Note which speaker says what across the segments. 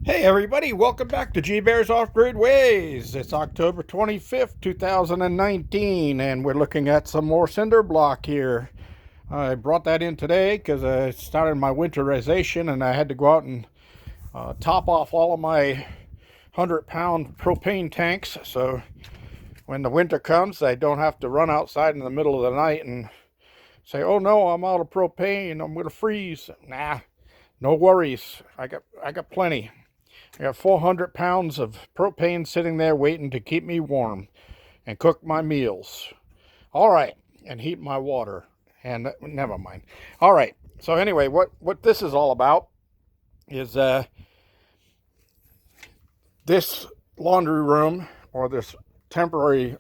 Speaker 1: Hey everybody, welcome back to G Bear's Off-Grid Ways. It's October 25th, 2019, and we're looking at some more cinder block here. I brought that in today because I started my winterization and I had to go out and top off all of my 100-pound propane tanks. So when the winter comes, I don't have to run outside in the middle of the night and say, oh no, I'm out of propane, I'm going to freeze. Nah, no worries. I got plenty. I got 400 pounds of propane sitting there waiting to keep me warm and cook my meals. All right, and heat my water. And never mind. All right. So anyway, what this is all about is this laundry room, or this temporary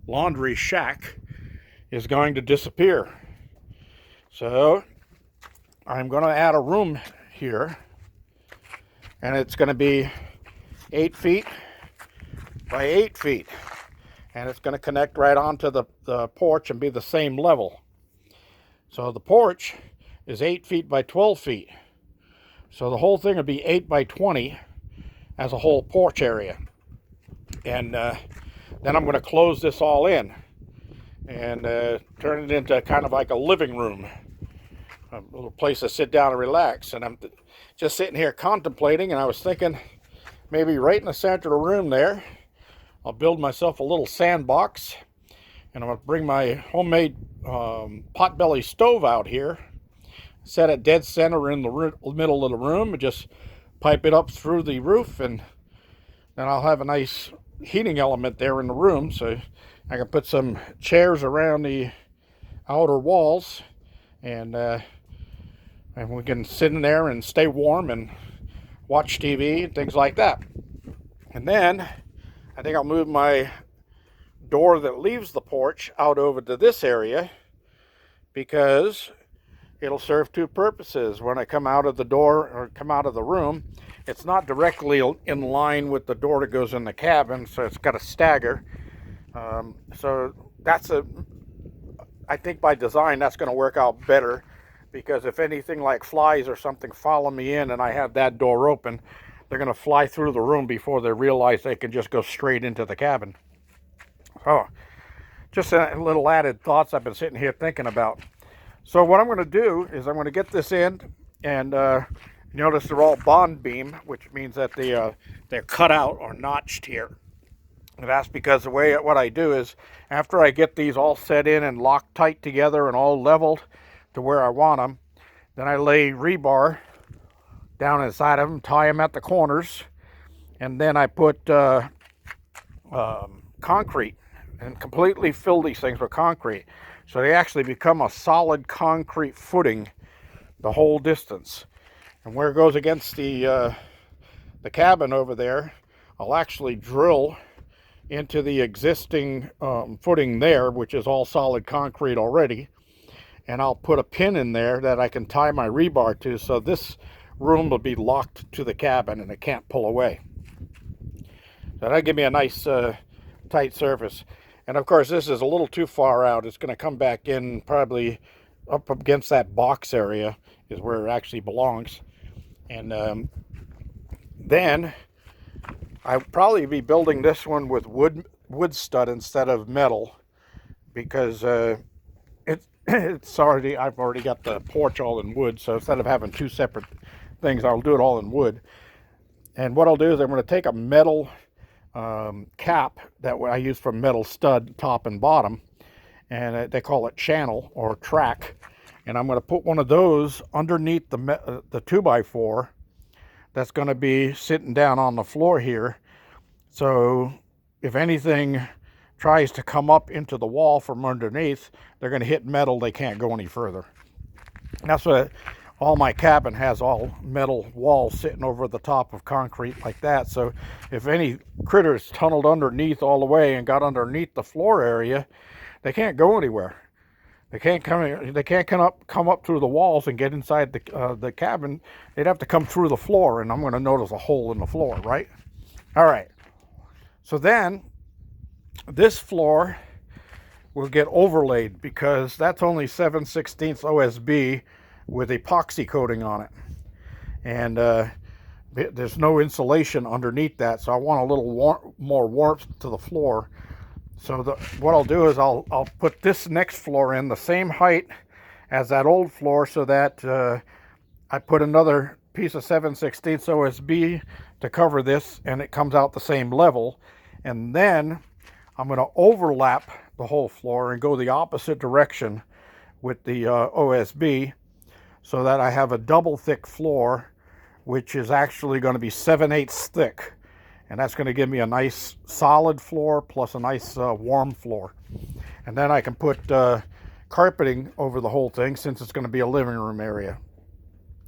Speaker 1: laundry shack, is going to disappear. So I'm going to add a room here, and it's going to be 8 feet by 8 feet, and it's going to connect right onto the porch and be the same level. So the porch is 8 feet by 12 feet, so the whole thing would be 8 by 20 as a whole porch area. And then I'm going to close this all in and turn it into kind of like a living room, a little place to sit down and relax. And I'm just sitting here contemplating, and I was thinking maybe right in the center of the room there, I'll build myself a little sandbox, and I'm going to bring my homemade potbelly stove out here, set it dead center in the middle of the room, and just pipe it up through the roof, and then I'll have a nice heating element there in the room, so I can put some chairs around the outer walls, and we can sit in there and stay warm and watch TV and things like that. And then I think I'll move my door that leaves the porch out over to this area, because it'll serve two purposes. When I come out of the door or come out of the room, it's not directly in line with the door that goes in the cabin, so it's got to stagger. So I think by design that's going to work out better, because if anything like flies or something follow me in and I have that door open, they're going to fly through the room before they realize they can just go straight into the cabin. Oh, just a little added thoughts I've been sitting here thinking about. So what I'm going to do is I'm going to get this in, and notice they're all bond beam, which means that they're cut out or notched here. And that's because what I do is, after I get these all set in and locked tight together and all leveled to where I want them, then I lay rebar down inside of them, tie them at the corners, and then I put concrete and completely fill these things with concrete, so they actually become a solid concrete footing the whole distance. And where it goes against the cabin over there, I'll actually drill into the existing footing there, which is all solid concrete already, and I'll put a pin in there that I can tie my rebar to, so this room will be locked to the cabin and it can't pull away. So that'll give me a nice tight surface. And of course, this is a little too far out. It's going to come back in probably up against that box area is where it actually belongs. And then I'll probably be building this one with wood stud instead of metal, because I've already got the porch all in wood. So instead of having two separate things, I'll do it all in wood. And what I'll do is I'm going to take a metal cap that I use for metal stud top and bottom, and they call it channel or track, and I'm going to put one of those underneath the 2x4 that's going to be sitting down on the floor here, so if anything tries to come up into the wall from underneath, they're going to hit metal, they can't go any further. And that's what all my cabin has, all metal walls sitting over the top of concrete like that. So if any critters tunneled underneath all the way and got underneath the floor area, they can't go anywhere. They can't come up through the walls and get inside the cabin. They'd have to come through the floor, and I'm going to notice a hole in the floor, right? All right. So then this floor will get overlaid, because that's only 7/16 OSB with epoxy coating on it. And There's no insulation underneath that, so I want a little more warmth to the floor. So what I'll do is I'll put this next floor in the same height as that old floor, so that I put another piece of 7/16 OSB to cover this, and it comes out the same level. And then I'm going to overlap the whole floor and go the opposite direction with the OSB, so that I have a double thick floor, which is actually going to be 7/8 thick. And that's going to give me a nice solid floor plus a nice warm floor. And then I can put carpeting over the whole thing, since it's going to be a living room area.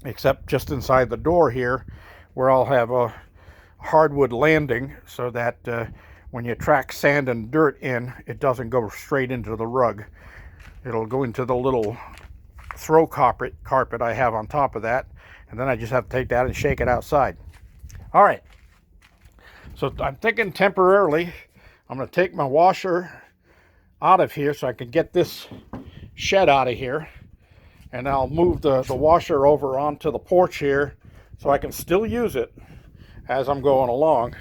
Speaker 1: Except just inside the door here, where I'll have a hardwood landing, so that when you track sand and dirt in, it doesn't go straight into the rug. It'll go into the little throw carpet I have on top of that, and then I just have to take that and shake it outside. All right, so I'm thinking temporarily I'm going to take my washer out of here so I can get this shed out of here, and I'll move the washer over onto the porch here so I can still use it as I'm going along.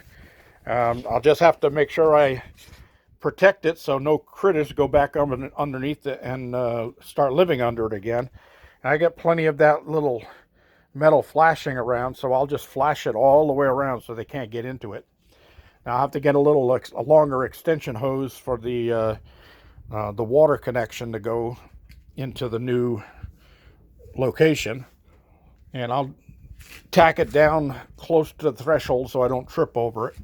Speaker 1: I'll just have to make sure I protect it so no critters go back underneath it and start living under it again. And I got plenty of that little metal flashing around, so I'll just flash it all the way around so they can't get into it. Now I have to get a longer extension hose for the water connection to go into the new location, and I'll tack it down close to the threshold so I don't trip over it.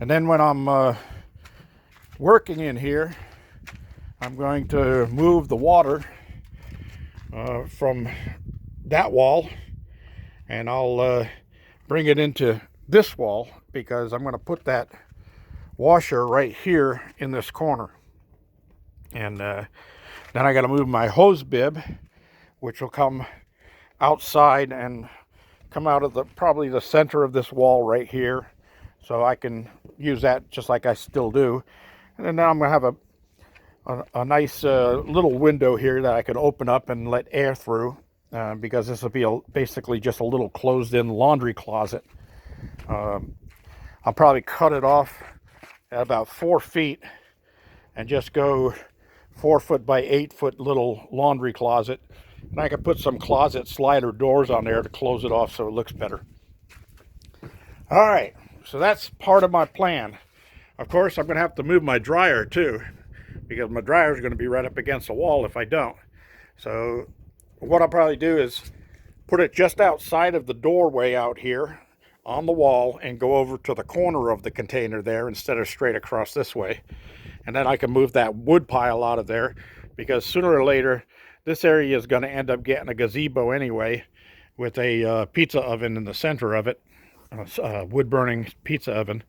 Speaker 1: And then when I'm working in here, I'm going to move the water from that wall, and I'll bring it into this wall, because I'm going to put that washer right here in this corner. And then I got to move my hose bib, which will come outside and come out of probably the center of this wall right here, so I can use that just like I still do. And then now I'm going to have a nice little window here that I can open up and let air through, because this will be basically just a little closed-in laundry closet. I'll probably cut it off at about 4 feet and just go 4 foot by 8 foot little laundry closet. And I can put some closet slider doors on there to close it off so it looks better. All right, so that's part of my plan. Of course, I'm going to have to move my dryer too, because my dryer is going to be right up against the wall if I don't. So what I'll probably do is put it just outside of the doorway out here on the wall, and go over to the corner of the container there instead of straight across this way. And then I can move that wood pile out of there, because sooner or later this area is going to end up getting a gazebo anyway, with a pizza oven in the center of it, a wood burning pizza oven.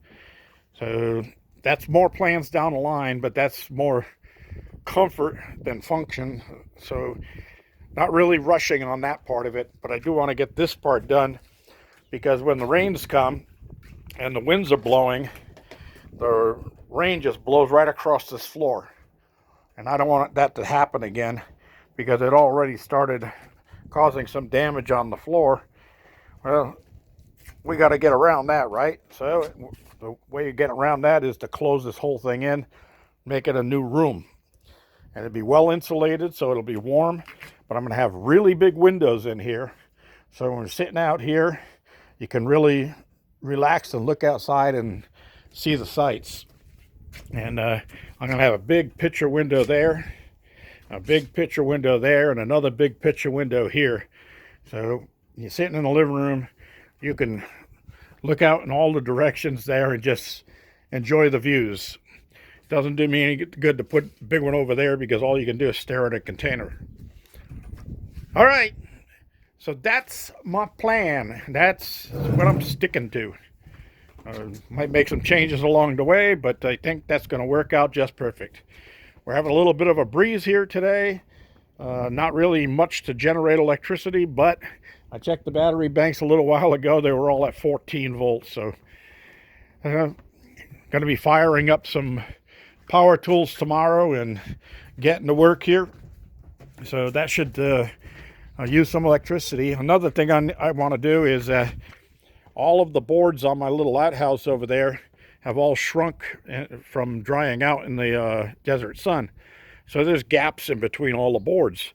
Speaker 1: So that's more plans down the line, but that's more comfort than function. So not really rushing on that part of it, but I do want to get this part done, because when the rains come and the winds are blowing, the rain just blows right across this floor. And I don't want that to happen again, because it already started causing some damage on the floor. Well, we got to get around that, right? So the way you get around that is to close this whole thing in, make it a new room. And it'll be well insulated, so it'll be warm, but I'm going to have really big windows in here. So when we're sitting out here, you can really relax and look outside and see the sights. And I'm going to have a big picture window there, a big picture window there, and another big picture window here. So you're sitting in the living room, you can look out in all the directions there and just enjoy the views. It doesn't do me any good to put a big one over there, because all you can do is stare at a container. All right. So that's my plan. That's what I'm sticking to. Might make some changes along the way, but I think that's going to work out just perfect. We're having a little bit of a breeze here today. Not really much to generate electricity, but I checked the battery banks a little while ago. They were all at 14 volts. So going to be firing up some power tools tomorrow and getting to work here. So that should use some electricity. Another thing I want to do is all of the boards on my little outhouse over there have all shrunk from drying out in the desert sun. So there's gaps in between all the boards.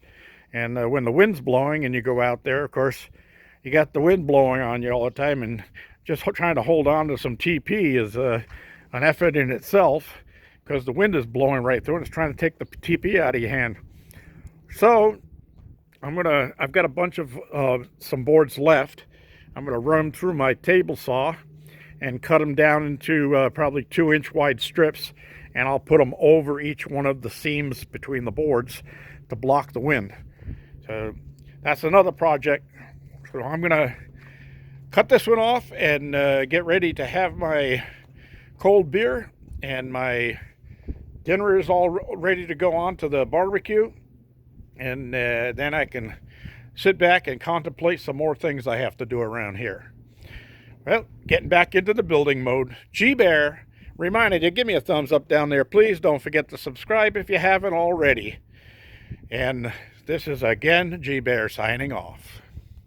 Speaker 1: And when the wind's blowing and you go out there, of course, you got the wind blowing on you all the time, and just trying to hold on to some TP is an effort in itself, because the wind is blowing right through and it's trying to take the TP out of your hand. So I've got a bunch of some boards left. I'm gonna run them through my table saw and cut them down into probably 2-inch wide strips, and I'll put them over each one of the seams between the boards to block the wind. So that's another project. So I'm gonna cut this one off and get ready to have my cold beer, and my dinner is all ready to go on to the barbecue, and then I can sit back and contemplate some more things I have to do around here. Well, getting back into the building mode. G-Bear reminded you, give me a thumbs up down there. Please don't forget to subscribe if you haven't already. And this is again G-Bear signing off.